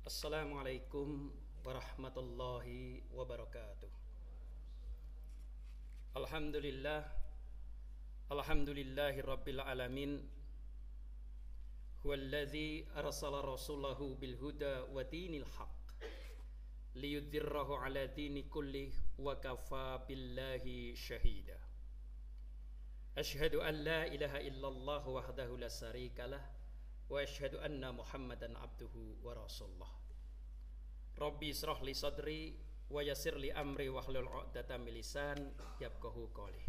Assalamualaikum warahmatullahi wabarakatuh. Alhamdulillah, alhamdulillahi rabbil alamin. Huwallazi arsala rasulahu bil huda wa dinil haq liyudhhirahu ala dini kulli wa kafa billahi syahida. Asyhadu an la ilaha illallah wahdahu la syarikalah wa asyhadu anna Muhammadan abduhu wa rasulullah. Rabbi israh li sadri wa yassir li amri wahlul 'uqdatam min lisan yafqahu qawli.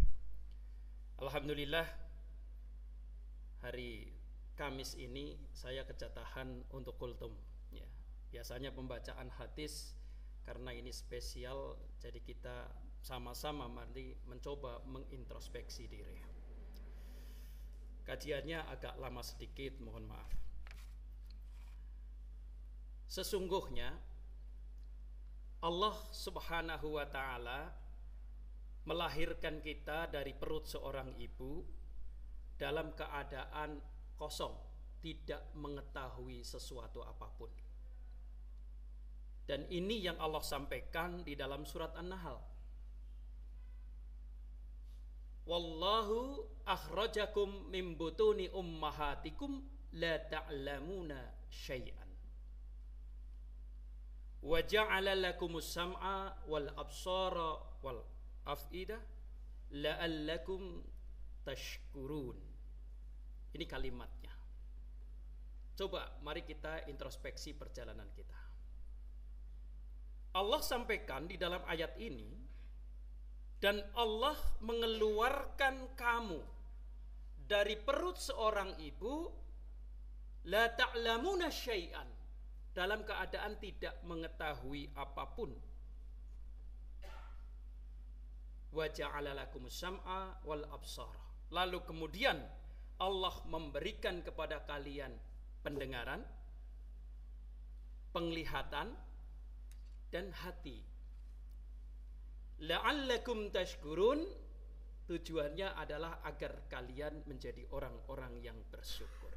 Alhamdulillah, hari Kamis ini saya kejatahan untuk kultum ya. Biasanya pembacaan hadis, karena ini spesial jadi kita sama-sama mari mencoba mengintrospeksi diri. Kajiannya agak lama sedikit, mohon maaf. Sesungguhnya Allah Subhanahu wa ta'ala melahirkan kita dari perut seorang ibu dalam keadaan kosong, tidak mengetahui sesuatu apapun. Dan ini yang Allah sampaikan di dalam surat An-Nahl. Wallahu akhrajakum min butuni ummahatikum la ta'lamuna syai'an wa ja'ala lakumus sam'a wal absara wal af'idah la'allakum tashkurun. Ini kalimatnya. Coba mari kita introspeksi perjalanan kita. Allah sampaikan di dalam ayat ini, dan Allah mengeluarkan kamu dari perut seorang ibu la ta'lamuna syai'an, dalam keadaan tidak mengetahui apapun. Wa ja'ala lakumus sam'a wal absara. Lalu kemudian Allah memberikan kepada kalian pendengaran, penglihatan, dan hati. La'allakum tashkurun, tujuannya adalah agar kalian menjadi orang-orang yang bersyukur.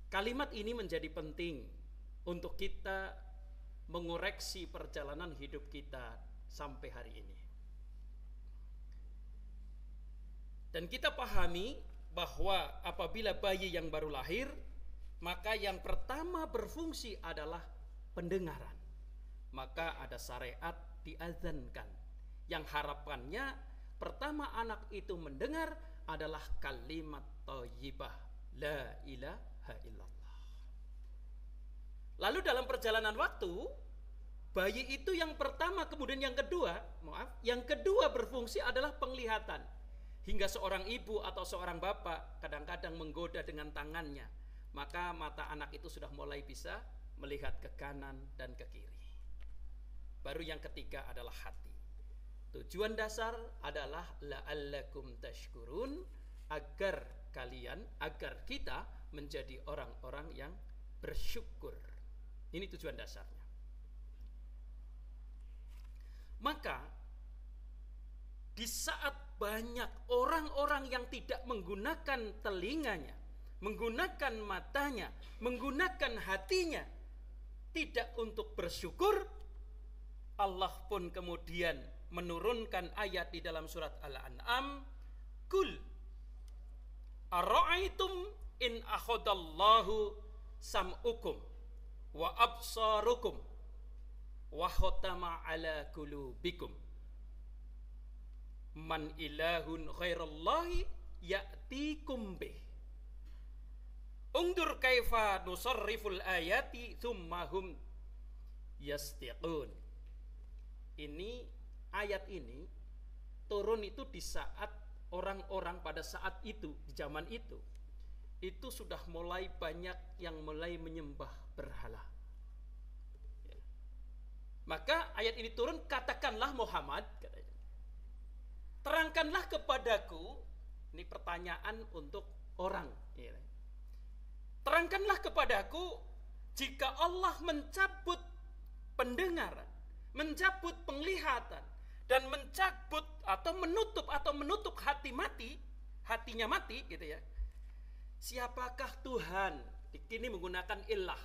Kalimat ini menjadi penting untuk kita mengoreksi perjalanan hidup kita sampai hari ini. Dan kita pahami bahwa apabila bayi yang baru lahir, maka yang pertama berfungsi adalah pendengaran. Maka ada syariat diazankan, yang harapannya pertama anak itu mendengar adalah kalimat thayyibah la ilaha illallah. Lalu dalam perjalanan waktu, bayi itu yang pertama, kemudian yang kedua berfungsi adalah penglihatan. Hingga seorang ibu atau seorang bapak kadang-kadang menggoda dengan tangannya, maka mata anak itu sudah mulai bisa melihat ke kanan dan ke kiri. Baru yang ketiga adalah hati. Tujuan dasar adalah la'allakum tashkurun, agar kita menjadi orang-orang yang bersyukur. Ini tujuan dasarnya. Maka di saat banyak orang-orang yang tidak menggunakan telinganya, menggunakan matanya, menggunakan hatinya tidak untuk bersyukur, Allah pun kemudian menurunkan ayat di dalam surat Al-An'am, Kul ara'aitum in akhadallahu sam'ukum wa absarukum wa khotama ala kulubikum man ilahun ghairallahi ya'tikum bih undur kaifa nusarriful ayati thumma hum yastiqun. Ayat ini turun itu di saat orang-orang pada saat itu, di zaman itu sudah mulai banyak yang mulai menyembah berhala. Ya. Maka ayat ini turun, katakanlah Muhammad, katanya, terangkanlah kepadaku, ini pertanyaan untuk orang. Ya. Terangkanlah kepadaku, jika Allah mencabut pendengaran, mencabut penglihatan, dan mencabut atau menutup hatinya mati gitu ya. Siapakah Tuhan? Ini menggunakan ilah,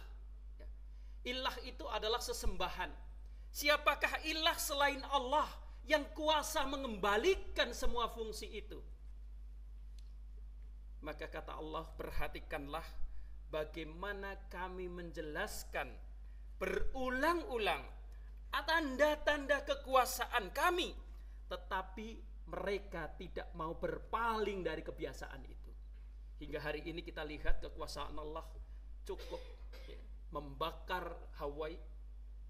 Ilah itu adalah sesembahan. Siapakah ilah selain Allah yang kuasa mengembalikan semua fungsi itu? Maka kata Allah, perhatikanlah bagaimana kami menjelaskan berulang-ulang tanda-tanda kekuasaan kami, tetapi mereka tidak mau berpaling dari kebiasaan itu. Hingga hari ini kita lihat kekuasaan Allah cukup membakar Hawaii.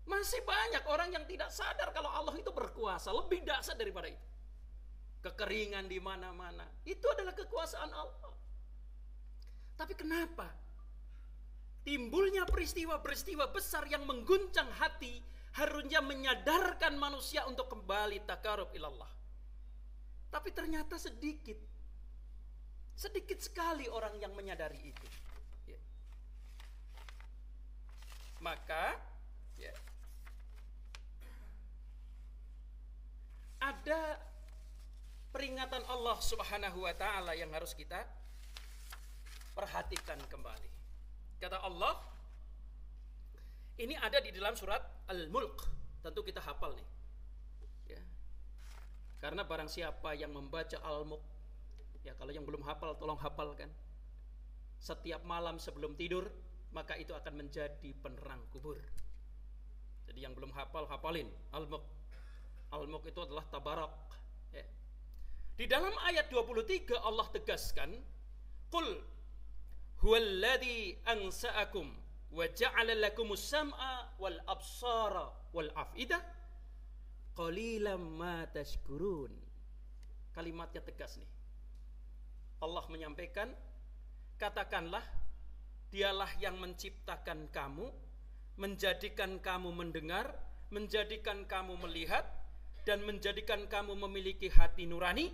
Masih banyak orang yang tidak sadar kalau Allah itu berkuasa, lebih dahsyat daripada itu. Kekeringan di mana-mana, itu adalah kekuasaan Allah. Tapi kenapa timbulnya peristiwa-peristiwa besar yang mengguncang hati harusnya menyadarkan manusia untuk kembali takarub ilallah? Tapi ternyata sedikit sekali orang yang menyadari itu. Ya. Maka ya, ada peringatan Allah Subhanahu wa ta'ala yang harus kita perhatikan kembali. Kata Allah, ini ada di dalam surat Al-Mulk. Tentu kita hafal nih ya. Karena barang siapa yang membaca Al-Mulk, ya kalau yang belum hafal tolong hafalkan. Setiap malam sebelum tidur, maka itu akan menjadi penerang kubur. Jadi yang belum hafal, hafalin Al-Mulk. Al-Mulk itu adalah tabarak ya. Di dalam ayat 23 Allah tegaskan, Qul huwallazi ansa'akum wa ja'ala lakumus sam'a wal absara wal af'idah qalilan ma tashkurun. Kalimatnya tegas nih. Allah menyampaikan, katakanlah, dialah yang menciptakan kamu, menjadikan kamu mendengar, menjadikan kamu melihat, dan menjadikan kamu memiliki hati nurani.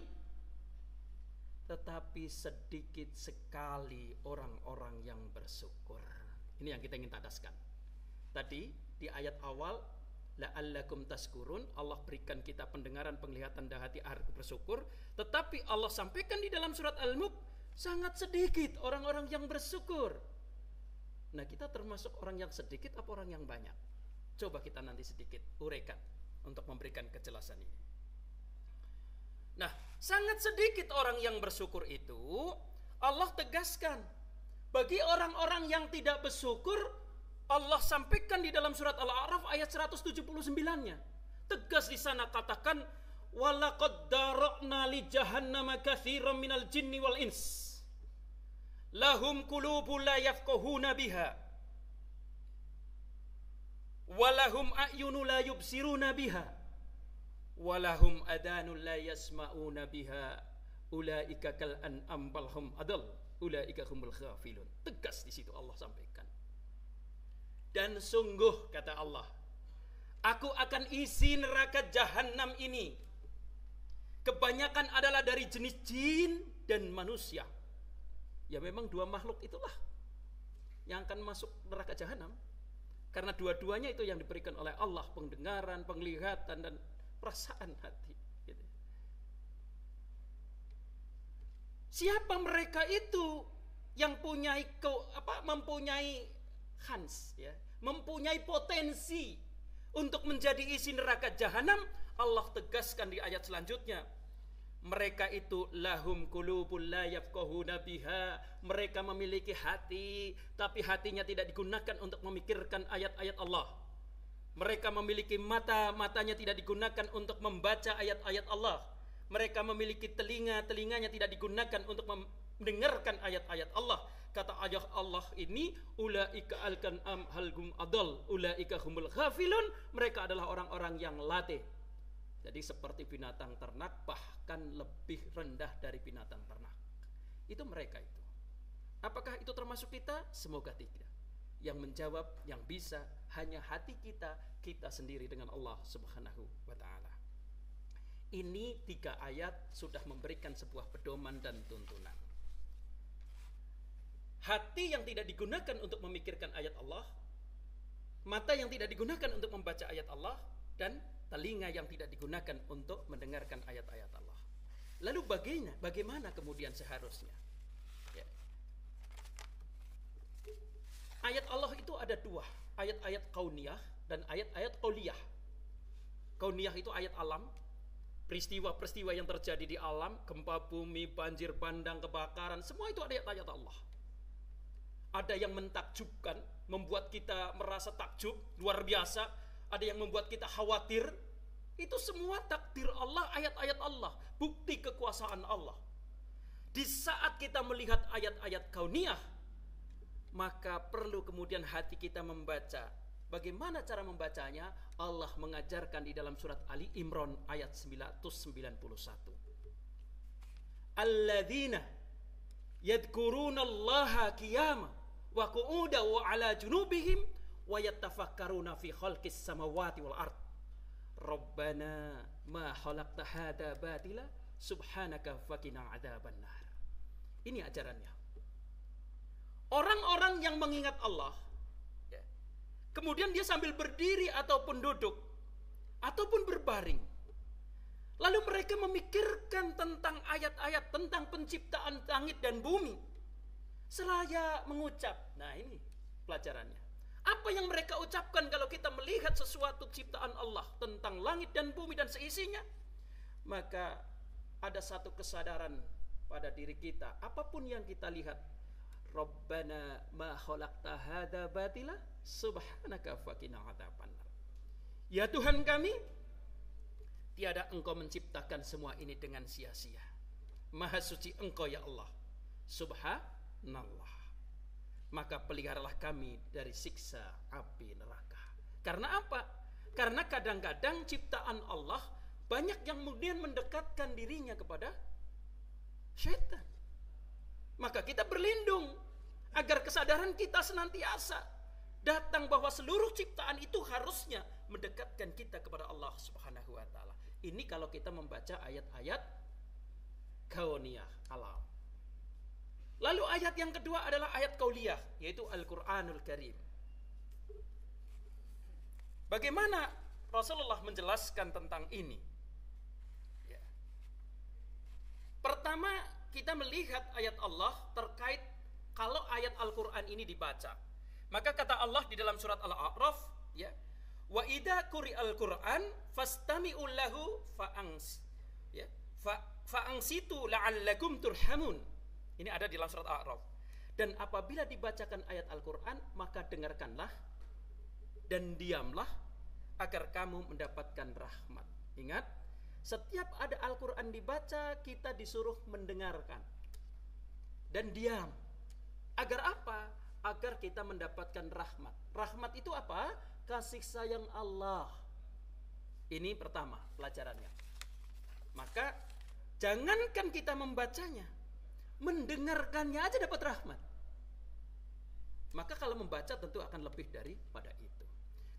Tetapi sedikit sekali orang-orang yang bersyukur. Ini yang kita ingin tadaskan. Tadi di ayat awal, la'allakum tashkurun, Allah berikan kita pendengaran, penglihatan, dan hati bersyukur. Tetapi Allah sampaikan di dalam surat Al-Mulk, sangat sedikit orang-orang yang bersyukur. Nah, kita termasuk orang yang sedikit apa orang yang banyak? Coba kita nanti sedikit uraikan untuk memberikan kejelasan ini. Nah, sangat sedikit orang yang bersyukur itu Allah tegaskan. Bagi orang-orang yang tidak bersyukur, Allah sampaikan di dalam surat Al-A'raf ayat 179-nya. Tegas di sana katakan, walaqad dara'na li jahannama katsiran minal jinni wal ins. Lahum qulubun la yafqahuna biha. Walahum a'yunu la yubsiruna biha. Walahum adanun la yasma'una biha. Ulaika kal an'am bal hum adall. Ulaika humul ghafilun. Tegas di situ Allah sampaikan. Dan sungguh kata Allah, aku akan isi neraka jahanam ini. Kebanyakan adalah dari jenis jin dan manusia. Ya memang dua makhluk itulah yang akan masuk neraka jahanam. Karena dua-duanya itu yang diberikan oleh Allah, pendengaran, penglihatan, dan perasaan hati. Gitu. Siapa mereka itu yang mempunyai khans, ya, mempunyai potensi untuk menjadi isi neraka jahanam? Allah tegaskan di ayat selanjutnya, mereka itu lahum qulubun la yafqahuna biha. Mereka memiliki hati, tapi hatinya tidak digunakan untuk memikirkan ayat-ayat Allah. Mereka memiliki mata, matanya tidak digunakan untuk membaca ayat-ayat Allah. Mereka memiliki telinga, telinganya tidak digunakan untuk mendengarkan ayat-ayat Allah. Kata ayat Allah ini, ulaika al-kan'am halhum adall, ulaika humul ghafilun. Mereka adalah orang-orang yang latih. Jadi seperti binatang ternak, bahkan lebih rendah dari binatang ternak. Itu mereka itu. Apakah itu termasuk kita? Semoga tidak. Yang menjawab, yang bisa hanya hati kita, kita sendiri dengan Allah Subhanahu wa ta'ala. Ini 3 ayat sudah memberikan sebuah pedoman dan tuntunan. Hati yang tidak digunakan untuk memikirkan ayat Allah, mata yang tidak digunakan untuk membaca ayat Allah, dan telinga yang tidak digunakan untuk mendengarkan ayat-ayat Allah. Lalu bagaimana kemudian seharusnya? Ya. Ayat Allah itu ada 2. ayat-ayat kauniyah dan ayat-ayat qauliyah. Kauniyah itu ayat alam, peristiwa-peristiwa yang terjadi di alam, gempa bumi, banjir bandang, kebakaran, semua itu ayat-ayat Allah. Ada yang mentakjubkan, membuat kita merasa takjub, luar biasa. Ada yang membuat kita khawatir. Itu semua takdir Allah, ayat-ayat Allah, bukti kekuasaan Allah. Di saat kita melihat ayat-ayat kauniyah, maka perlu kemudian hati kita membaca. Bagaimana cara membacanya? Allah mengajarkan di dalam surat Ali Imran ayat 991. Alladzina yadhkuruna Allaha qiyaman wa qu'udan wa 'ala junubihim wa yatafakkaruna fi khalqis samawati wal ard. Rabbana ma khalaqta hadza batila subhanaka faqina adzabannar. Ini ajarannya. Orang-orang yang mengingat Allah, ya, kemudian dia sambil berdiri ataupun duduk ataupun berbaring, lalu mereka memikirkan tentang ayat-ayat tentang penciptaan langit dan bumi, seraya mengucap. Nah, ini pelajarannya. Apa yang mereka ucapkan kalau kita melihat sesuatu ciptaan Allah tentang langit dan bumi dan seisinya? Maka ada satu kesadaran pada diri kita, apapun yang kita lihat, Rabbana ma khalaqta hadza batila subhanaka faqina adzabannar. Ya Tuhan kami, tiada Engkau menciptakan semua ini dengan sia-sia. Maha suci Engkau ya Allah. Subhanallah. Maka peliharalah kami dari siksa api neraka. Karena apa? Karena kadang-kadang ciptaan Allah banyak yang kemudian mendekatkan dirinya kepada syaitan. Maka kita berlindung agar kesadaran kita senantiasa datang bahwa seluruh ciptaan itu harusnya mendekatkan kita kepada Allah Subhanahu wa taala. Ini kalau kita membaca ayat-ayat kauniyah alam. Lalu ayat yang kedua adalah ayat kauliyah, yaitu Al-Qur'anul Karim. Bagaimana Rasulullah menjelaskan tentang ini? Ya. Pertama, kita melihat ayat Allah terkait kalau ayat Al-Qur'an ini dibaca. Maka kata Allah di dalam surat Al-A'raf, ya, wa idza quri'al Qur'an fastami'u lahu fa'ansitu la'allakum turhamun. Ini ada di dalam surat Al-A'raf. Dan apabila dibacakan ayat Al-Qur'an, maka dengarkanlah dan diamlah agar kamu mendapatkan rahmat. Ingat, setiap ada Al-Qur'an dibaca, kita disuruh mendengarkan dan diam. Agar apa? Agar kita mendapatkan rahmat. Rahmat itu apa? Kasih sayang Allah. Ini pertama pelajarannya. Maka jangankan kita membacanya, mendengarkannya aja dapat rahmat. Maka kalau membaca tentu akan lebih daripada itu.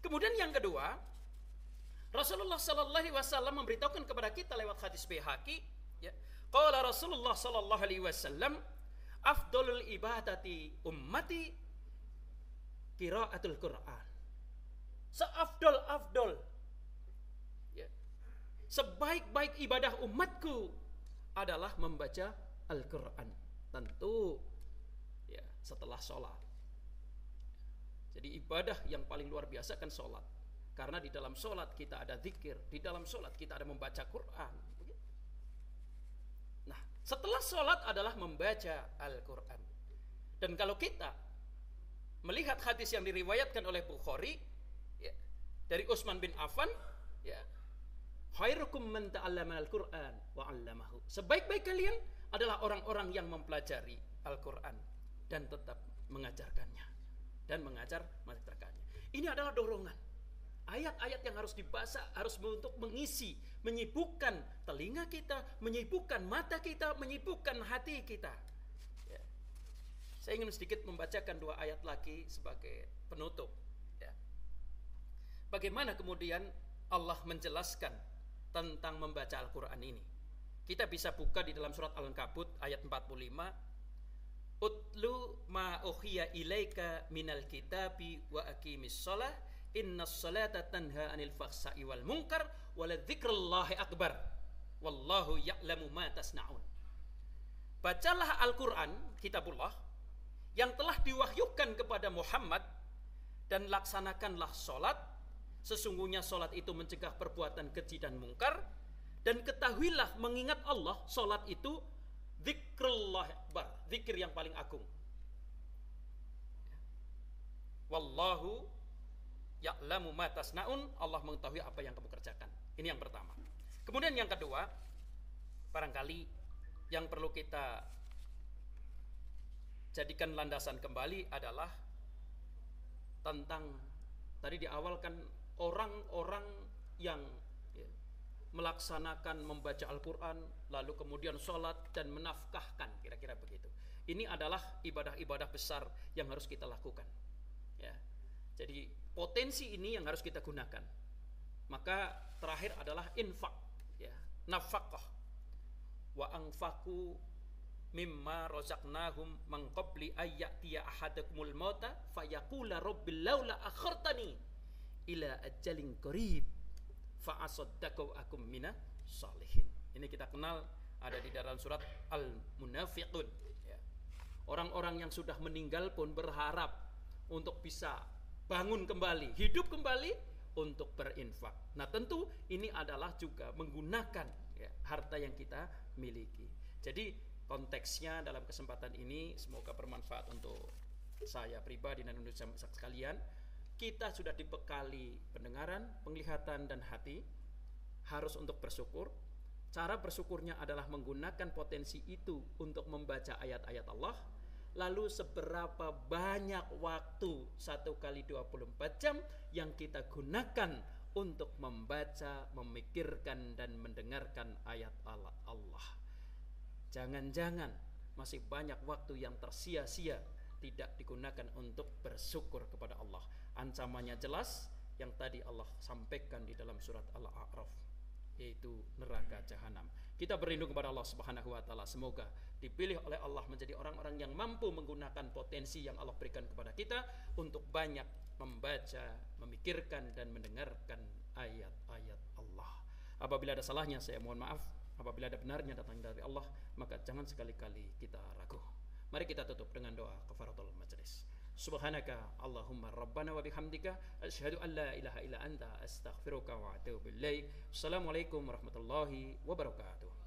Kemudian yang kedua, Rasulullah sallallahu alaihi wasallam memberitahukan kepada kita lewat hadis Baihaqi, ya. Qala Rasulullah sallallahu alaihi wasallam, afdalul ibadati ummati qiraatul Qur'an. Seafdol-afdol, ya, sebaik-baik ibadah umatku adalah membaca Al-Quran. Tentu ya setelah sholat. Jadi ibadah yang paling luar biasa kan sholat. Karena di dalam sholat kita ada zikir, di dalam sholat kita ada membaca Quran. Nah, setelah sholat adalah membaca Al-Quran. Dan kalau kita melihat hadis yang diriwayatkan oleh Bukhari, ya, dari Utsman bin Affan, ya, khairukum man ta'allama al-Qur'an wa 'allamahu. Sebaik-baik kalian adalah orang-orang yang mempelajari Al-Quran dan tetap mengajarkannya dan mengajar mengajarkannya. Ini adalah dorongan. Ayat-ayat yang harus dibaca harus untuk mengisi, menyibukkan telinga kita, menyibukkan mata kita, menyibukkan hati kita. Ya. Saya ingin sedikit membacakan 2 ayat lagi sebagai penutup. Ya. Bagaimana kemudian Allah menjelaskan tentang membaca Al-Quran ini? Kita bisa buka di dalam surat Al-Ankabut ayat 45. Utlu ma uhiya ilaika minal kitabi wa aqimis shalah innas salata tanha anil fahsai wal munkar waladzikrullahi akbar wallahu ya'lamu ma tasna'un. Bacalah Al-Quran, kitabullah, yang telah diwahyukan kepada Muhammad dan laksanakanlah sholat. Sesungguhnya sholat itu mencegah perbuatan keji dan mungkar. Dan ketahuilah mengingat Allah, sholat itu zikrullah akbar, zikir yang paling agung. Wallahu ya'lamu ma tasnaun, Allah mengetahui apa yang kamu kerjakan. Ini yang pertama. Kemudian yang kedua, barangkali yang perlu kita jadikan landasan kembali adalah tentang tadi di awal kan orang-orang yang melaksanakan membaca Al-Quran, lalu kemudian sholat dan menafkahkan, kira-kira begitu. Ini adalah ibadah-ibadah besar yang harus kita lakukan. Ya. Jadi potensi ini yang harus kita gunakan. Maka terakhir adalah infak, ya, nafkah. Wa anfaku mimma razaqnahum min qabli ayyatiya ahadakumul mauta fayaqula rabbil laula akhartani ila ajalin qarib fa asaddaqu akum mina salihin. Ini kita kenal ada di dalam surat Al-Munafiqun, ya. Orang-orang yang sudah meninggal pun berharap untuk bisa bangun kembali, hidup kembali untuk berinfak. Nah, tentu ini adalah juga menggunakan, ya, harta yang kita miliki. Jadi konteksnya dalam kesempatan ini semoga bermanfaat untuk saya pribadi dan untuk sekalian. Kita sudah dibekali pendengaran, penglihatan dan hati, harus untuk bersyukur. Cara bersyukurnya adalah menggunakan potensi itu untuk membaca ayat-ayat Allah. Lalu seberapa banyak waktu 1 kali 24 jam yang kita gunakan untuk membaca, memikirkan dan mendengarkan ayat Allah. Jangan-jangan masih banyak waktu yang tersia-sia tidak digunakan untuk bersyukur kepada Allah. Ancamannya jelas yang tadi Allah sampaikan di dalam surat Al-A'raf, yaitu neraka jahanam. Kita berlindung kepada Allah Subhanahu wa taala, semoga dipilih oleh Allah menjadi orang-orang yang mampu menggunakan potensi yang Allah berikan kepada kita untuk banyak membaca, memikirkan dan mendengarkan ayat-ayat Allah. Apabila ada salahnya saya mohon maaf, apabila ada benarnya datang dari Allah, maka jangan sekali-kali kita ragu. Mari kita tutup dengan doa kafaratul majlis. Subhanaka Allahumma rabbana wa bihamdika asyhadu an la ilaha illa anta astaghfiruka wa atubu ilaik. Assalamualaikum warahmatullahi wabarakatuh.